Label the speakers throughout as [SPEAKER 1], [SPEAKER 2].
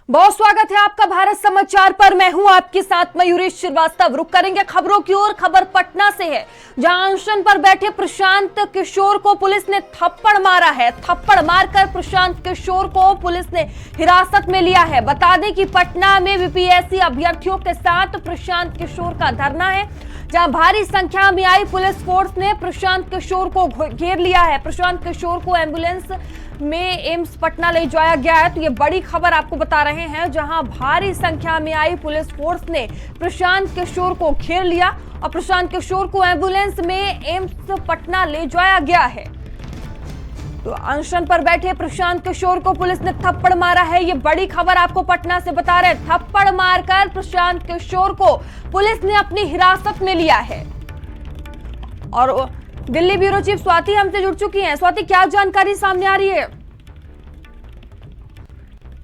[SPEAKER 1] बहुत स्वागत है आपका भारत समाचार पर। मैं हूं आपके साथ मयूरी श्रीवास्तव। रुक करेंगे खबरों की ओर। खबर पटना से है, जहां अनशन पर बैठे प्रशांत किशोर को पुलिस ने थप्पड़ मारा है। थप्पड़ मारकर प्रशांत किशोर को पुलिस ने हिरासत में लिया है। बता दें कि पटना में बीपीएससी अभ्यर्थियों के साथ प्रशांत किशोर का धरना है, जहां भारी संख्या में आई पुलिस फोर्स ने प्रशांत किशोर को घेर लिया है। प्रशांत किशोर को एम्बुलेंस में एम्स पटना ले जाया गया है। तो ये बड़ी खबर आपको बता रहे हैं, जहां भारी संख्या में आई पुलिस फोर्स ने प्रशांत किशोर को घेर लिया और प्रशांत किशोर को एम्बुलेंस में एम्स पटना ले जाया गया है। तो अनशन पर बैठे प्रशांत किशोर को पुलिस ने थप्पड़ मारा है। ये बड़ी खबर आपको पटना से बता रहे हैं। थप्पड़ मारकर प्रशांत किशोर को पुलिस ने अपनी हिरासत में लिया है। और दिल्ली ब्यूरो चीफ स्वाति हमसे जुड़ चुकी हैं। स्वाति, क्या जानकारी सामने आ रही है?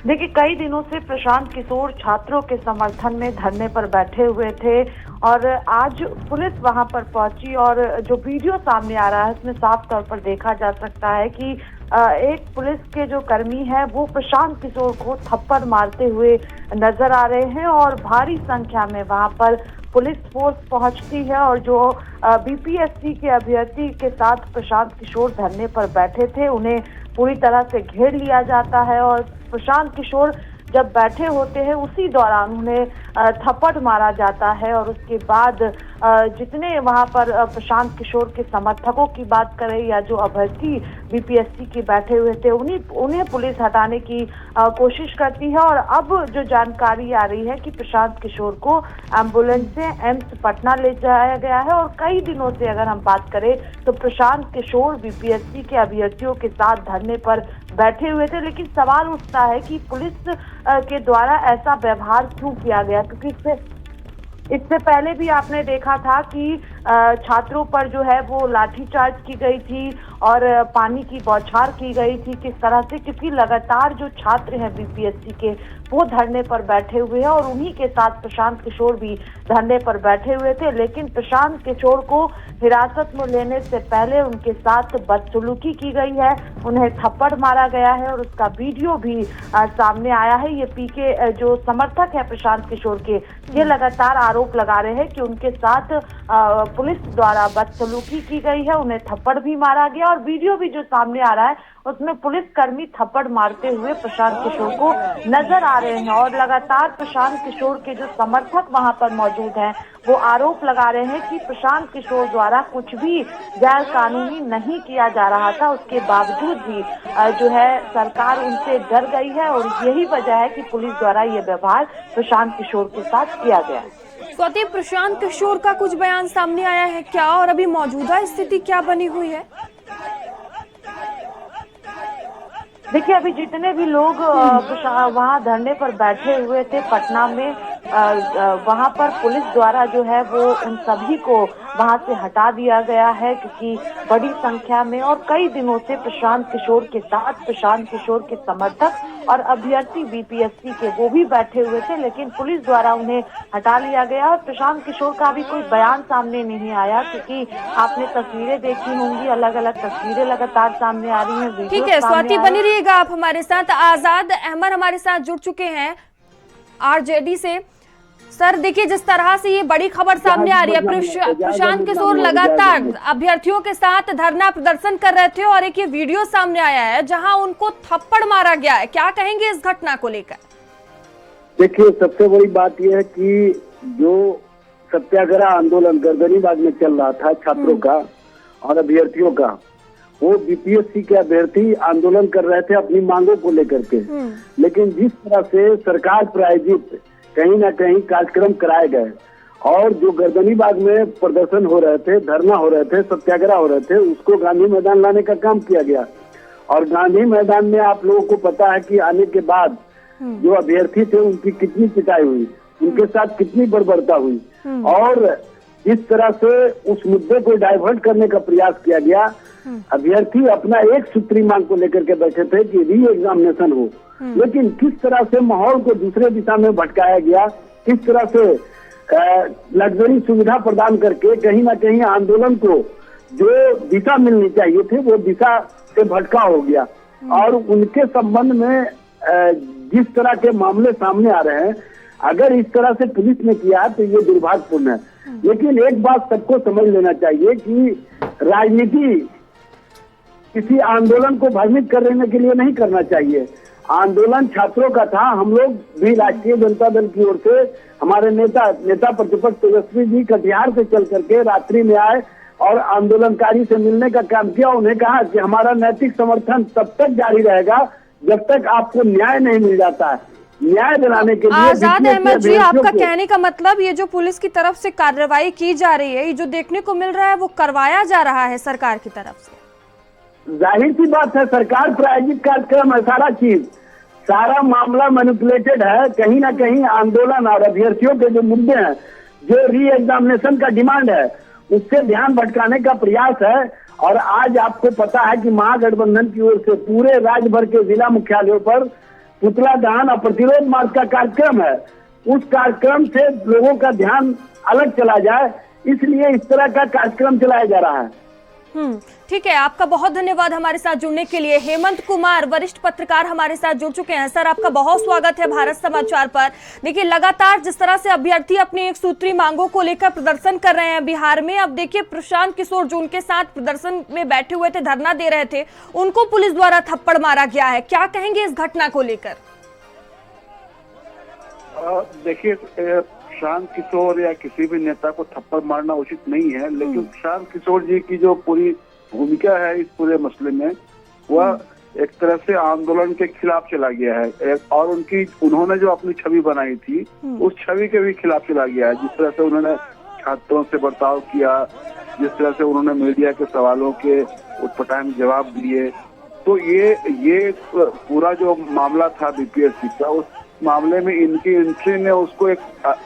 [SPEAKER 2] देखिए, कई दिनों से प्रशांत किशोर छात्रों के समर्थन में धरने पर बैठे हुए थे और आज पुलिस वहां पर पहुंची और जो वीडियो सामने आ रहा है उसमें साफ तौर पर देखा जा सकता है कि एक पुलिस के जो कर्मी है वो प्रशांत किशोर को थप्पड़ मारते हुए नजर आ रहे हैं और भारी संख्या में वहां पर पुलिस फोर्स पहुंचती है और जो बीपीएससी के अभ्यर्थी के साथ प्रशांत किशोर धरने पर बैठे थे उन्हें पूरी तरह से घेर लिया जाता है और प्रशांत किशोर जब बैठे होते हैं उसी दौरान उन्हें थप्पड़ मारा जाता है। और उसके बाद जितने वहां पर प्रशांत किशोर के समर्थकों की बात करें या जो अभ्यर्थी बीपीएससी के बैठे हुए थे उन्हें पुलिस हटाने की कोशिश करती है। और अब जो जानकारी आ रही है कि प्रशांत किशोर को एम्बुलेंस से एम्स पटना ले जाया गया है और कई दिनों से अगर हम बात करें तो प्रशांत किशोर बीपीएससी के अभ्यर्थियों के साथ धरने पर बैठे हुए थे। लेकिन सवाल उठता है कि पुलिस के द्वारा ऐसा व्यवहार क्यों किया गया, क्योंकि इससे पहले भी आपने देखा था कि छात्रों पर जो है वो लाठीचार्ज की गई थी और पानी की बौछार की गई थी। किस तरह से, क्योंकि लगातार जो छात्र हैं बीपीएससी के वो धरने पर बैठे हुए हैं और उन्हीं के साथ प्रशांत किशोर भी धरने पर बैठे हुए थे। लेकिन प्रशांत किशोर को हिरासत में लेने से पहले उनके साथ बदसलूकी की गई है, उन्हें थप्पड़ मारा गया है और उसका वीडियो भी सामने आया है। ये पीके जो समर्थक है प्रशांत किशोर के, ये लगातार आरोप लगा रहे हैं कि उनके साथ पुलिस द्वारा बदसलूकी की गई है, उन्हें थप्पड़ भी मारा गया। और वीडियो भी जो सामने आ रहा है उसमें पुलिसकर्मी थप्पड़ मारते हुए प्रशांत किशोर को नजर आ रहे हैं। और लगातार प्रशांत किशोर के जो समर्थक वहां पर मौजूद हैं वो आरोप लगा रहे हैं कि प्रशांत किशोर द्वारा कुछ भी गैर कानूनी नहीं किया जा रहा था, उसके बावजूद भी जो है सरकार उनसे डर गई है और यही वजह है कि पुलिस द्वारा ये व्यवहार प्रशांत किशोर के साथ किया गया है।
[SPEAKER 1] स्वाति, प्रशांत किशोर का कुछ बयान सामने आया है क्या और अभी मौजूदा स्थिति क्या बनी हुई है?
[SPEAKER 2] देखिए, अभी जितने भी लोग वहां धरने पर बैठे हुए थे पटना में, वहां पर पुलिस द्वारा जो है वो उन सभी को वहां से हटा दिया गया है, क्योंकि बड़ी संख्या में और कई दिनों से प्रशांत किशोर के साथ प्रशांत किशोर के समर्थक और अभ्यर्थी बीपीएससी के वो भी बैठे हुए थे। लेकिन पुलिस द्वारा उन्हें हटा लिया गया और प्रशांत किशोर का भी कोई बयान सामने नहीं आया, क्योंकि आपने तस्वीरें देखी होंगी, अलग अलग तस्वीरें लगातार सामने आ रही हैं।
[SPEAKER 1] ठीक है स्वाति, बनी रहिएगा आप हमारे साथ। आजाद अहमद हमारे साथ जुड़ चुके हैं आरजेडी से। सर देखिए, जिस तरह से ये बड़ी खबर सामने आ रही है, प्रशांत किशोर लगातार अभ्यर्थियों के साथ धरना प्रदर्शन कर रहे थे और एक ये वीडियो सामने आया है जहां उनको थप्पड़ मारा गया है। क्या कहेंगे इस घटना को लेकर?
[SPEAKER 3] देखिए, सबसे बड़ी बात यह है कि जो सत्याग्रह आंदोलन गर्दनीबाग में चल रहा था छात्रों का और अभ्यर्थियों का, वो बीपीएससी के अभ्यर्थी आंदोलन कर रहे थे अपनी मांगों को लेकर के। लेकिन जिस तरह से सरकार प्रायोजित कहीं ना कहीं कार्यक्रम कराए गए और जो गर्दनीबाग में प्रदर्शन हो रहे थे, धरना हो रहे थे, सत्याग्रह हो रहे थे, उसको गांधी मैदान लाने का काम किया गया। और गांधी मैदान में आप लोगों को पता है कि आने के बाद जो अभ्यर्थी थे उनकी कितनी पिटाई हुई, उनके साथ कितनी बर्बरता हुई और जिस तरह से उस मुद्दे को डाइवर्ट करने का प्रयास किया गया। अभ्यर्थी अपना एक सूत्री मांग को लेकर के बैठे थे कि री एग्जामिनेशन हो, लेकिन किस तरह से माहौल को दूसरे दिशा में भटकाया गया, किस तरह से लग्जरी सुविधा प्रदान करके कहीं ना कहीं आंदोलन को जो दिशा मिलनी चाहिए थी वो दिशा से भटका हो गया। और उनके संबंध में जिस तरह के मामले सामने आ रहे हैं, अगर इस तरह से पुलिस ने किया तो ये दुर्भाग्यपूर्ण है। लेकिन एक बात सबको समझ लेना चाहिए कि राजनीति किसी आंदोलन को भ्रमित करने के लिए नहीं करना चाहिए। आंदोलन छात्रों का था। हम लोग भी राष्ट्रीय जनता दल की ओर से हमारे नेता प्रतिपक्ष तेजस्वी जी कटिहार से चल करके रात्रि में आए और आंदोलनकारी से मिलने का काम किया। उन्हें कहा कि हमारा नैतिक समर्थन तब तक जारी रहेगा जब तक आपको न्याय नहीं मिल जाता है। न्याय दिलाने के लिए
[SPEAKER 1] आजाद अहमद जी, आपका कहने का मतलब ये जो पुलिस की तरफ से कार्रवाई की जा रही है, ये जो देखने को मिल रहा है वो करवाया जा रहा है सरकार की तरफ से?
[SPEAKER 3] जाहिर सी बात है, सरकार प्रायोजित कार्यक्रम है। सारा चीज, सारा मामला मैनिपुलेटेड है। कहीं ना कहीं आंदोलन और अभ्यर्थियों के जो मुद्दे हैं, जो री एग्जामिनेशन का डिमांड है, उससे ध्यान भटकाने का प्रयास है। और आज आपको पता है कि महागठबंधन की ओर से पूरे राज्य भर के जिला मुख्यालयों पर पुतला दहन और प्रतिरोध मार्च का कार्यक्रम है। उस कार्यक्रम से लोगों का ध्यान अलग चला जाए, इसलिए इस तरह का कार्यक्रम चलाया जा रहा है।
[SPEAKER 1] ठीक है, आपका बहुत धन्यवाद हमारे साथ जुड़ने के लिए। हेमंत कुमार, वरिष्ठ पत्रकार, हमारे साथ जुड़ चुके हैं। सर, आपका बहुत स्वागत है भारत समाचार पर। देखिए, लगातार जिस तरह से अभ्यर्थी अपनी एक सूत्री मांगों को लेकर प्रदर्शन कर रहे हैं बिहार में, अब देखिए प्रशांत किशोर जो उनके साथ प्रदर्शन में बैठे हुए थे, धरना दे रहे थे, उनको पुलिस द्वारा थप्पड़ मारा गया है। क्या कहेंगे इस घटना को लेकर?
[SPEAKER 4] देखिए, प्रशांत किशोर या किसी भी नेता को थप्पड़ मारना उचित नहीं है, लेकिन प्रशांत किशोर जी की जो पूरी भूमिका है इस पूरे मसले में, वह एक तरह से आंदोलन के खिलाफ चला गया है। और उन्होंने जो अपनी छवि बनाई थी, उस छवि के भी खिलाफ चला गया है। जिस तरह से उन्होंने छात्रों से बर्ताव किया, जिस तरह से उन्होंने मीडिया के सवालों के उटपटांग जवाब दिए, तो ये पूरा जो मामला था बीपीएससी का, उस मामले में इनकी एंट्री ने उसको एक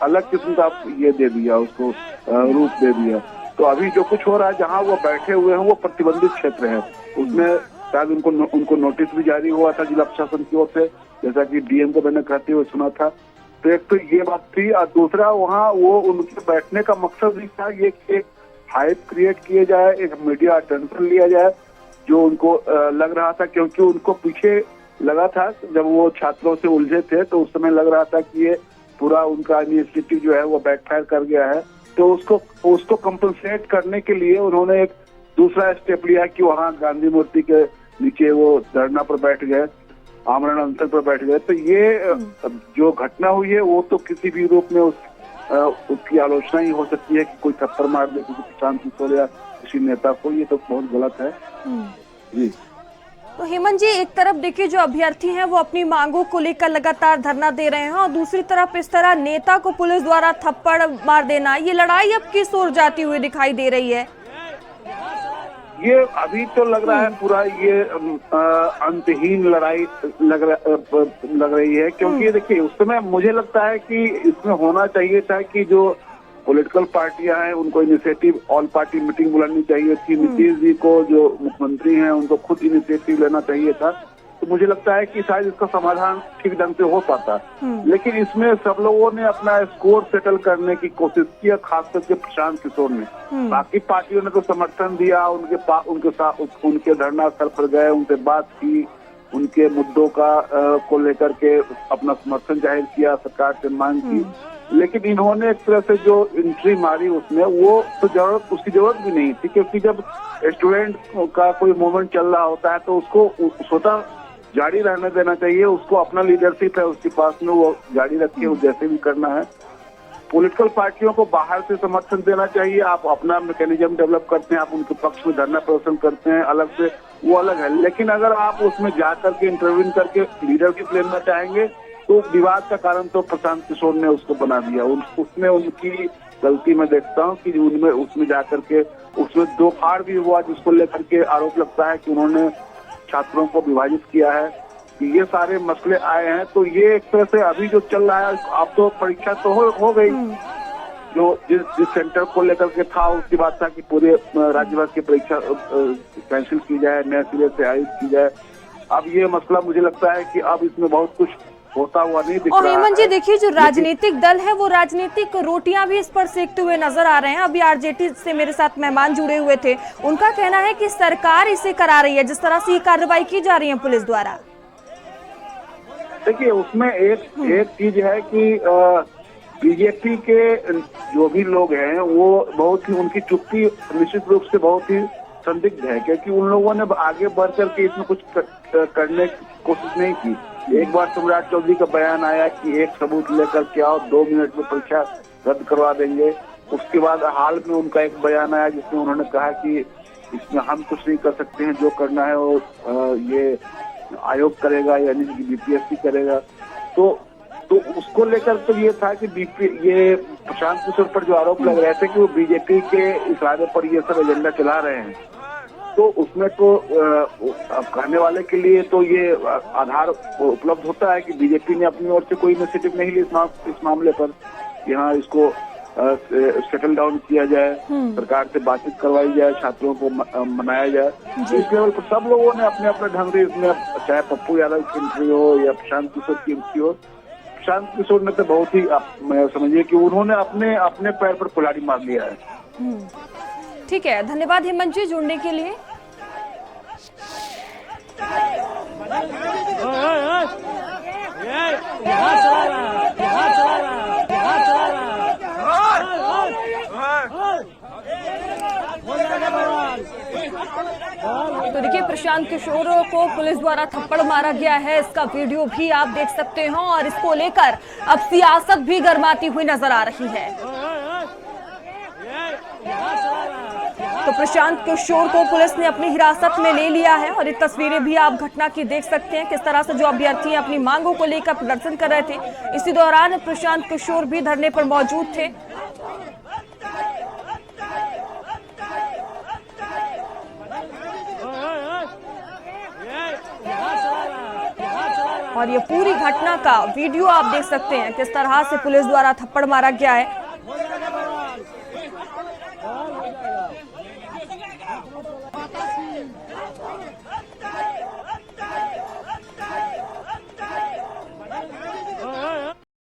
[SPEAKER 4] अलग किस्म का ये दे दिया, उसको रूप दे दिया। तो अभी जो कुछ हो रहा है, जहाँ वो बैठे हुए हैं वो प्रतिबंधित क्षेत्र है। उसमें शायद उनको नोटिस भी जारी हुआ था जिला प्रशासन की ओर से, जैसा कि डीएम को मैंने कहते हुए सुना था। तो एक तो ये बात थी, और दूसरा वहाँ वो उनके बैठने का मकसद भी था ये एक हाइप क्रिएट किए जाए, एक मीडिया अटेंशन लिया जाए, जो उनको लग रहा था। क्योंकि उनको पीछे लगा था जब वो छात्रों से उलझे थे, तो उस समय लग रहा था कि ये पूरा उनका इनिशिएटिव जो है वो बैकफायर कर गया है। तो उसको कंपनसेट करने के लिए उन्होंने एक दूसरा स्टेप लिया कि वहाँ गांधी मूर्ति के नीचे वो धरना पर बैठ गए, आमरण अनशन पर बैठ गए। तो ये जो घटना हुई है वो तो किसी भी रूप में उसकी आलोचना ही हो सकती है कि कोई थप्पड़ मार दे किसी प्रशांत किशोर या किसी नेता को, ये तो बहुत गलत है जी।
[SPEAKER 1] तो हेमंत जी, एक तरफ देखिए जो अभ्यर्थी हैं वो अपनी मांगों को लेकर लगातार धरना दे रहे हैं, और दूसरी तरफ इस तरह नेता को पुलिस द्वारा थप्पड़ मार देना, ये लड़ाई अब किस ओर जाती हुई दिखाई दे रही है?
[SPEAKER 4] ये अभी तो लग रहा है पूरा ये अंतहीन लड़ाई लग रही है। क्योंकि देखिए, उस समय मुझे लगता है कि इसमें होना चाहिए था कि जो पॉलिटिकल पार्टियां हैं उनको इनिशिएटिव ऑल पार्टी मीटिंग बुलानी चाहिए थी। नीतीश जी को जो मुख्यमंत्री हैं उनको खुद इनिशिएटिव लेना चाहिए था। तो मुझे लगता है कि शायद इसका समाधान ठीक ढंग से हो पाता। लेकिन इसमें सब लोगों ने अपना स्कोर सेटल करने की कोशिश की, खास करके प्रशांत किशोर ने। बाकी पार्टियों ने तो समर्थन दिया, उनके धरना स्थल पर गए, उनसे बात की, उनके मुद्दों को लेकर के अपना समर्थन जाहिर किया, सरकार से मांग की। लेकिन इन्होंने एक तरह से जो एंट्री मारी उसमें, वो तो उसकी जरूरत भी नहीं थी। क्योंकि जब स्टूडेंट का कोई मूवमेंट चल रहा होता है तो उसको स्वतः जारी रहने देना चाहिए। उसको अपना लीडरशिप है उसके पास में, वो जारी रखे, वो जैसे भी करना है। पॉलिटिकल पार्टियों को बाहर से समर्थन देना चाहिए। आप अपना मैकेनिज्म डेवलप करते हैं, आप उनके पक्ष में धरना प्रदर्शन करते हैं अलग से, वो अलग है। लेकिन अगर आप उसमें जाकर के इंटरव्यू करके लीडरशिप लेना चाहेंगे तो विवाद का कारण तो प्रशांत किशोर ने उसको बना दिया। उसमें उनकी गलती मैं देखता हूँ कि उसमें जाकर के उसमें दो फाड़ भी हुआ, जिसको लेकर के आरोप लगता है कि उन्होंने छात्रों को विभाजित किया है। कि ये सारे मसले आए हैं, तो ये एक तरह से अभी जो चल रहा है, अब तो परीक्षा तो हो गई। जो जिस सेंटर को लेकर के था उसकी बात था कि पूरे राज्य भर की परीक्षा कैंसिल की जाए, नए सिरे से आयोजित की जाए। अब ये मसला मुझे लगता है कि अब इसमें बहुत कुछ होता हुआ नहीं दिख रहा है।
[SPEAKER 1] और हेमंत जी, देखिए जो राजनीतिक दल है वो राजनीतिक रोटियां भी इस पर सेकते हुए नजर आ रहे हैं। अभी आरजेडी से मेरे साथ मेहमान जुड़े हुए थे, उनका कहना है कि सरकार इसे करा रही है, जिस तरह से ये कार्रवाई की जा रही है पुलिस द्वारा।
[SPEAKER 4] देखिए उसमें एक चीज है कि बीजेपी के जो भी लोग हैं वो बहुत ही, उनकी चुप्पी निश्चित रूप से बहुत ही संदिग्ध है, क्योंकि उन लोगों ने आगे बढ़ करके इसमें कुछ करने की कोशिश नहीं की। एक बार सम्राट चौधरी का बयान आया कि एक सबूत लेकर के आओ, 2 मिनट में परीक्षा रद्द करवा देंगे। उसके बाद हाल में उनका एक बयान आया जिसमें उन्होंने कहा कि इसमें हम कुछ नहीं कर सकते हैं, जो करना है वो ये आयोग करेगा, यानी कि बीपीएससी करेगा। तो उसको लेकर तो ये था कि ये प्रशांत किशोर पर जो आरोप लग रहे थे कि वो बीजेपी के इशारे पर ये सब एजेंडा चला रहे हैं, तो उसमें तो कहने वाले के लिए तो ये आधार उपलब्ध होता है कि बीजेपी ने अपनी ओर से कोई इनिशिएटिव नहीं ली इस मामले पर, यहाँ इसको सेटल डाउन किया जाए, सरकार से बातचीत करवाई जाए, छात्रों को मनाया जाए। इस लेवल पर सब लोगों ने अपने अपने ढंग से इसमें, चाहे पप्पू यादव की एंट्री हो या प्रशांत किशोर की एंट्री हो, प्रशांत किशोर ने तो बहुत ही समझिए कि उन्होंने अपने पैर पर कुल्हाड़ी मार लिया है।
[SPEAKER 1] ठीक है, धन्यवाद हेमंत जी जुड़ने के लिए। तो देखिए, प्रशांत किशोर को पुलिस द्वारा थप्पड़ मारा गया है, इसका वीडियो भी आप देख सकते हो और इसको लेकर अब सियासत भी गर्माती हुई नजर आ रही है। तो प्रशांत किशोर को पुलिस ने अपनी हिरासत में ले लिया है और ये तस्वीरें भी आप घटना की देख सकते हैं, किस तरह से जो अभ्यर्थी अपनी मांगों को लेकर प्रदर्शन कर रहे थे। इसी दौरान प्रशांत किशोर भी धरने पर मौजूद थे। और ये पूरी घटना का वीडियो आप देख सकते हैं, किस तरह से पुलिस द्वारा थप्पड़ मारा गया है।